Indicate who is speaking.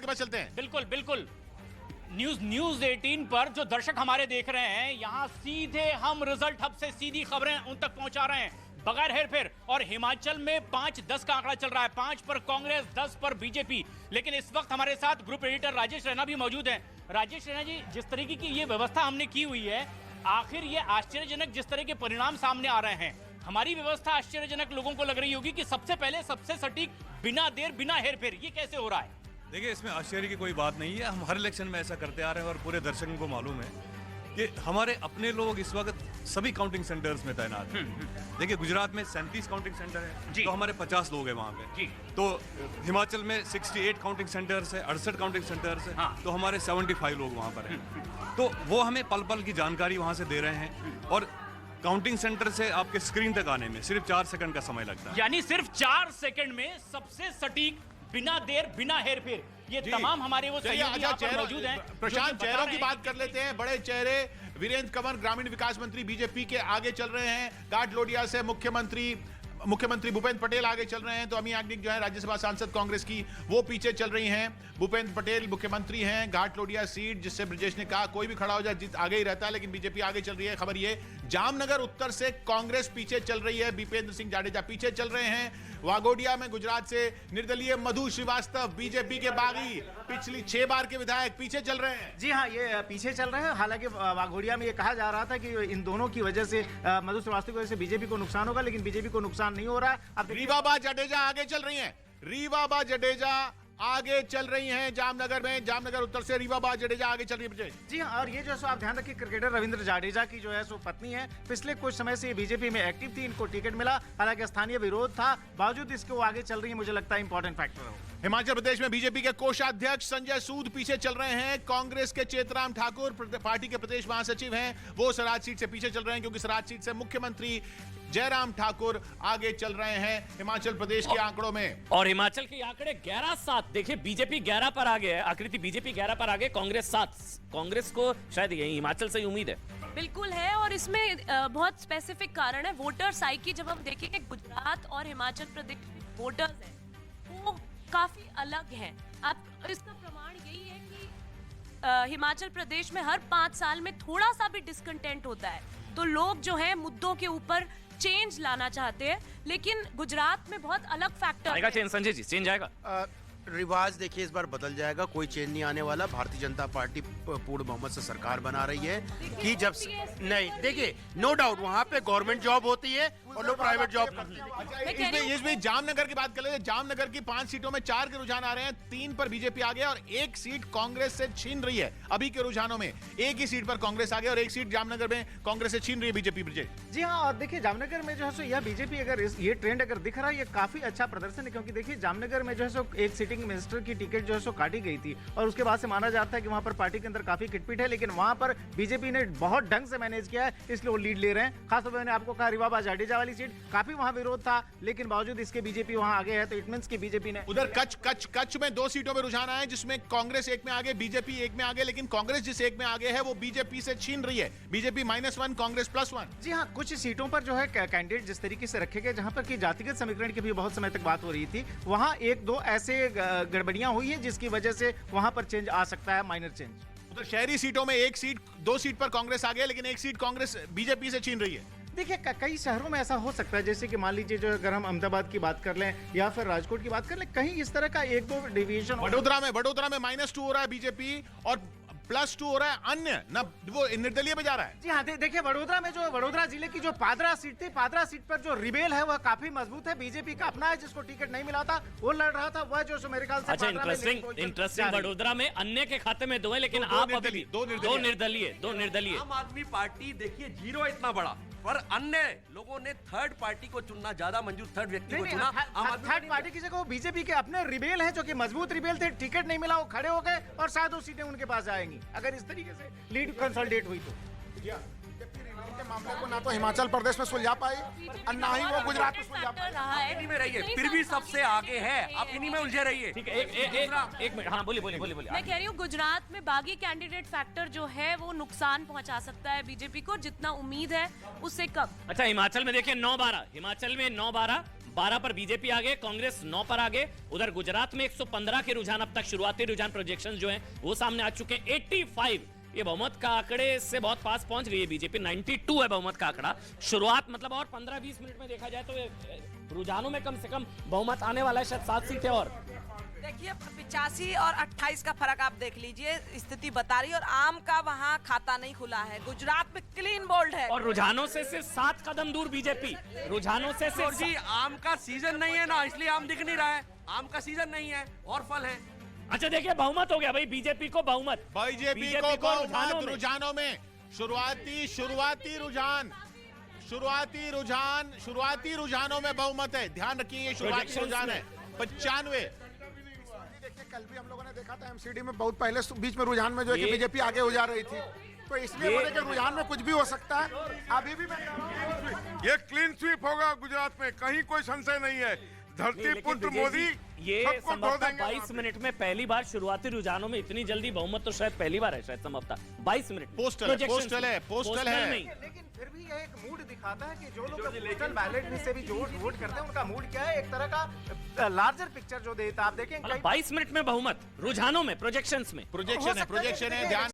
Speaker 1: पास चलते हैं।
Speaker 2: बिल्कुल बिल्कुल। न्यूज 18 पर जो दर्शक हमारे देख रहे हैं, यहां सीधे हम रिजल्ट हब से सीधी खबरें उन तक पहुंचा रहे हैं बगैर हेरफेर। और हिमाचल में 5-10 का आंकड़ा चल रहा है, 5 पर कांग्रेस, 10 पर बीजेपी। लेकिन इस वक्त हमारे साथ ग्रुप एडिटर राजेश रैना भी मौजूद हैं। राजेश रैना जी, जिस तरीके की ये व्यवस्था हमने की हुई है, आखिर ये आश्चर्यजनक जिस तरह के परिणाम सामने आ रहे हैं, हमारी व्यवस्था आश्चर्यजनक लोगों को लग रही होगी कि सबसे पहले सबसे सटीक, बिना देर बिना हेरफेर, ये कैसे हो रहा है?
Speaker 3: देखिए, इसमें आश्चर्य की कोई बात नहीं है। हम हर इलेक्शन में ऐसा करते आ रहे हैं और पूरे दर्शकों को मालूम है कि हमारे अपने लोग इस वक्त सभी काउंटिंग सेंटर्स में तैनात हैं। देखिए, गुजरात में 37 काउंटिंग सेंटर है, तो हमारे 50 लोग हैं वहाँ पे। तो हिमाचल में 68 काउंटिंग सेंटर्स है, 68 काउंटिंग सेंटर्स है, तो हमारे 75 लोग वहाँ पर हैं। तो वो हमें पल पल की जानकारी वहाँ से दे रहे हैं। और काउंटिंग सेंटर से आपके स्क्रीन तक आने में सिर्फ 4 सेकंड का समय लगता है।
Speaker 2: यानी सिर्फ 4 सेकंड में सबसे सटीक, बिना देर बिना हेरफेर, ये तमाम हमारे वो सहयोगी यहाँ पर मौजूद हैं।
Speaker 1: प्रशांत, चेहरों की बात कर लेते हैं। बड़े चेहरे वीरेंद्र कंवर, ग्रामीण विकास मंत्री बीजेपी के आगे चल रहे हैं। घाटलोडिया से मुख्यमंत्री भूपेंद्र पटेल आगे चल रहे हैं। तो अमी याज्ञनिक जो है राज्यसभा सांसद कांग्रेस की, वो पीछे चल रही हैं। भूपेंद्र पटेल मुख्यमंत्री हैं। घाटलोडिया सीट, जिससे ब्रजेश ने कहा कोई भी खड़ा हो जाए जीत आगे ही रहता है, लेकिन बीजेपी आगे चल रही है। खबर ये, जामनगर उत्तर से कांग्रेस पीछे चल रही है, भूपेंद्र सिंह जाडेजा पीछे चल रहे हैं। वाघोडिया में गुजरात से निर्दलीय मधु श्रीवास्तव, बीजेपी के बागी, पिछली 6 बार के विधायक, पीछे चल रहे हैं।
Speaker 4: जी हाँ, ये पीछे चल रहे हैं। हालांकि वाघोडिया में ये कहा जा रहा था कि इन दोनों की वजह से, मधु श्रीवास्तव की वजह से बीजेपी को नुकसान होगा, लेकिन बीजेपी को नुकसान नहीं हो रहा है। अब
Speaker 1: रीवाबा जडेजा आगे चल रही हैं। रीवाबा जडेजा आगे चल रही हैं जामनगर में। जामनगर उत्तर से रीवाबा जडेजा आगे चल रही है।
Speaker 4: जी हाँ, और ये जो है सो आप ध्यान रखिए, क्रिकेटर रविंद्र जाडेजा की जो है सो पत्नी है। पिछले कुछ समय से बीजेपी में एक्टिव थी, इनको टिकट मिला, हालांकि स्थानीय विरोध था, बावजूद इसके वो आगे चल रही है। मुझे लगता है इंपॉर्टेंट फैक्टर है।
Speaker 1: हिमाचल प्रदेश में बीजेपी के कोषाध्यक्ष संजय सूद पीछे चल रहे हैं। कांग्रेस के चेतराम ठाकुर, पार्टी के प्रदेश महासचिव हैं, वो सराज सीट से पीछे चल रहे हैं, क्योंकि सराज सीट से मुख्यमंत्री जयराम ठाकुर आगे चल रहे हैं हिमाचल प्रदेश के आंकड़ों में।
Speaker 2: और हिमाचल के आंकड़े 11-7, देखिए बीजेपी 11 पर आगे है, आकृति बीजेपी 11 पर आगे, कांग्रेस 7। कांग्रेस को शायद यही हिमाचल से ही उम्मीद है।
Speaker 5: बिल्कुल है, और इसमें बहुत स्पेसिफिक कारण है। वोटर साइकी जब हम देखेंगे, गुजरात और हिमाचल प्रदेश वोटर्स हैं वो काफी अलग हैं। अब इसका प्रमाण यही है कि हिमाचल प्रदेश में हर 5 साल में थोड़ा सा भी डिस्कंटेंट होता है, तो लोग जो है मुद्दों के ऊपर चेंज लाना चाहते हैं। लेकिन गुजरात में बहुत अलग फैक्टर
Speaker 2: आएगा चेंज। संजय जी, चेंज आएगा?
Speaker 6: रिवाज देखिए इस बार बदल जाएगा, कोई चेंज नहीं आने वाला। भारतीय जनता पार्टी पूर्ण बहुमत से सरकार बना रही है कि जब नहीं, देखिए नो डाउट वहाँ पे गवर्नमेंट जॉब होती है और लोग प्राइवेट जॉब करते हैं।
Speaker 1: इसमें जामनगर की बात कर लेते हैं। जामनगर की 5 सीटों में 4 के रुझान आ रहे हैं, 3 पर बीजेपी आ गया और 1 सीट कांग्रेस से छीन रही है। अभी के रुझानों में 1 ही सीट पर कांग्रेस आ गया और 1 सीट जामनगर में कांग्रेस से छीन रही है बीजेपी।
Speaker 4: जी हाँ, और देखिए जामनगर में जो है सो यह बीजेपी, अगर ये ट्रेंड अगर दिख रहा है, ये काफी अच्छा प्रदर्शन है, क्योंकि देखिए जामनगर में जो है सो एक सिटिंग मिनिस्टर की टिकट जो है सो काटी गई थी, और उसके बाद से माना जाता है कि वहां पर पार्टी के अंदर काफी किटपिट है, लेकिन वहां पर बीजेपी ने बहुत ढंग से मैनेज किया है, इसलिए वो लीड ले रहे हैं। खासतौर पर मैंने आपको कहा, रीवाबा जाडेजा वाली सीट काफी वहां विरोध था, लेकिन बावजूद इसके बीजेपी वहां आगे है, तो इट मींस कि बीजेपी ने
Speaker 1: उधर कच्छ में 2 सीटों में रुझान आए, जिसमें कांग्रेस 1 में आगे, बीजेपी 1 में आगे, लेकिन कांग्रेस जिस 1 में आगे है वो बीजेपी से छीन रही है। बीजेपी -1, कांग्रेस +1।
Speaker 4: जी हाँ, कुछ सीटों पर जो है कैंडिडेट जिस तरीके से रखे गए, जहां पर की जातिगत समीकरण की भी बहुत समय तक बात हो रही थी, वहां 1-2 ऐसे गड़बड़ियां हुई है जिसकी वजह से वहां पर चेंज आ सकता है, माइनर चेंज।
Speaker 1: उधर शहरी सीटों में 2 सीट पर कांग्रेस आ गया, लेकिन 1 सीट कांग्रेस बीजेपी से छीन रही है।
Speaker 4: देखिए कई शहरों में ऐसा हो सकता है, जैसे कि मान लीजिए जो अगर हम अहमदाबाद की बात कर लें या फिर राजकोट की बात कर लें, कहीं इस तरह का 1-2 डिवीजन।
Speaker 1: वडोदरा में -2 हो रहा है बीजेपी और +2 हो रहा है अन्य, ना वो निर्दलीय में जा रहा है।
Speaker 4: जी हाँ, देखिए वडोदरा में जो वडोदरा जिले की जो पादरा सीट थी, पादरा सीट पर जो रिबेल है वह काफी मजबूत है। बीजेपी का अपना है, जिसको टिकट नहीं मिला था, वो लड़ रहा था, वह जो मेरे ख्याल से
Speaker 2: अच्छा, इंटरेस्टिंग। वडोदरा में अन्य के खाते में 2 है, लेकिन आप अभी 2 निर्दलीय।
Speaker 7: आम आदमी पार्टी देखिए 0 इतना बड़ा, पर अन्य लोगों ने थर्ड पार्टी को चुनना ज्यादा मंजूर, थर्ड व्यक्ति को चुना।
Speaker 4: थर्ड पार्टी की जगह वो बीजेपी के अपने रिबेल हैं, जो कि मजबूत रिबेल थे, टिकट नहीं मिला, वो खड़े हो गए और शायद वो सीटें उनके पास आएंगी, अगर इस तरीके से लीड कंसोलिडेट हुई तो।
Speaker 8: के मामले को ना तो हिमाचल प्रदेश में सुलझा पाई और ना ही वो गुजरात में सुलझा पाई।
Speaker 5: रहा है
Speaker 7: इन्हीं में रहिए, फिर भी सबसे आगे है, आप इन्हीं में उलझे रहिए।
Speaker 2: ठीक है, एक मिनट, हाँ बोलिए।
Speaker 5: मैं कह रही हूँ गुजरात में बागी कैंडिडेट फैक्टर जो है वो नुकसान पहुंचा सकता है बीजेपी को, जितना उम्मीद है उससे कम।
Speaker 2: अच्छा, हिमाचल में देखिए 9-12, हिमाचल में 9-12, 12 पर बीजेपी आगे, कांग्रेस 9 पर आगे। उधर गुजरात में 115 के रुझान, अब तक शुरुआती रुझान प्रोजेक्शंस जो हैं वो सामने आ चुके हैं। 85 ये बहुमत का आंकड़े से बहुत पास पहुंच गई है बीजेपी। 92 है बहुमत का आंकड़ा। शुरुआत मतलब और 15-20 मिनट में देखा जाए तो रुझानों में कम से कम बहुमत आने वाला है, शायद 7 सीटें और।
Speaker 9: देखिए 85 और 28 का फर्क आप देख लीजिए, स्थिति बता रही है। और आम का वहाँ खाता नहीं खुला है, गुजरात में क्लीन बोल्ड है।
Speaker 2: और रुझानों से सिर्फ 7 कदम दूर बीजेपी, रुझानों से
Speaker 7: और
Speaker 2: सिर्फ
Speaker 7: जी आम का सीजन नहीं है ना, इसलिए आम दिख नहीं रहा है। आम का सीजन नहीं है और फल है।
Speaker 2: अच्छा देखिए बहुमत हो गया भाई, बीजेपी को बहुमत,
Speaker 1: बीजेपी को बहुमत रुझानों में। शुरुआती रुझानों में बहुमत है। ध्यान रखिए, ये शुरुआती रुझान है। 95।
Speaker 8: देखिए कल भी हम लोगों ने देखा था एमसीडी में बहुत पहले बीच में रुझान में जो है कि बीजेपी आगे हो जा रही थी, तो इसलिए बोले कि रुझान में कुछ भी हो सकता है। अभी भी
Speaker 10: ये क्लीन स्वीप होगा गुजरात में, कहीं कोई संशय नहीं है। धरती पुत्र मोदी
Speaker 2: ये
Speaker 10: सबको धो
Speaker 2: संभवतः
Speaker 10: देंगे।
Speaker 2: 22 मिनट में पहली बार शुरुआती रुझानों में इतनी जल्दी बहुमत तो शायद पहली बार है, शायद संभवतः 22 मिनट।
Speaker 1: पोस्टल है।
Speaker 2: नहीं।
Speaker 4: लेकिन फिर भी यह एक मूड दिखाता है कि जो लोग पोस्टल बैलेट में से भी जो वोट करते हैं उनका मूड क्या है, एक तरह का लार्जर पिक्चर जो देता है। आप देखें
Speaker 2: 22 मिनट में बहुमत रुझानों में, प्रोजेक्शंस में।
Speaker 1: प्रोजेक्शन है ध्यान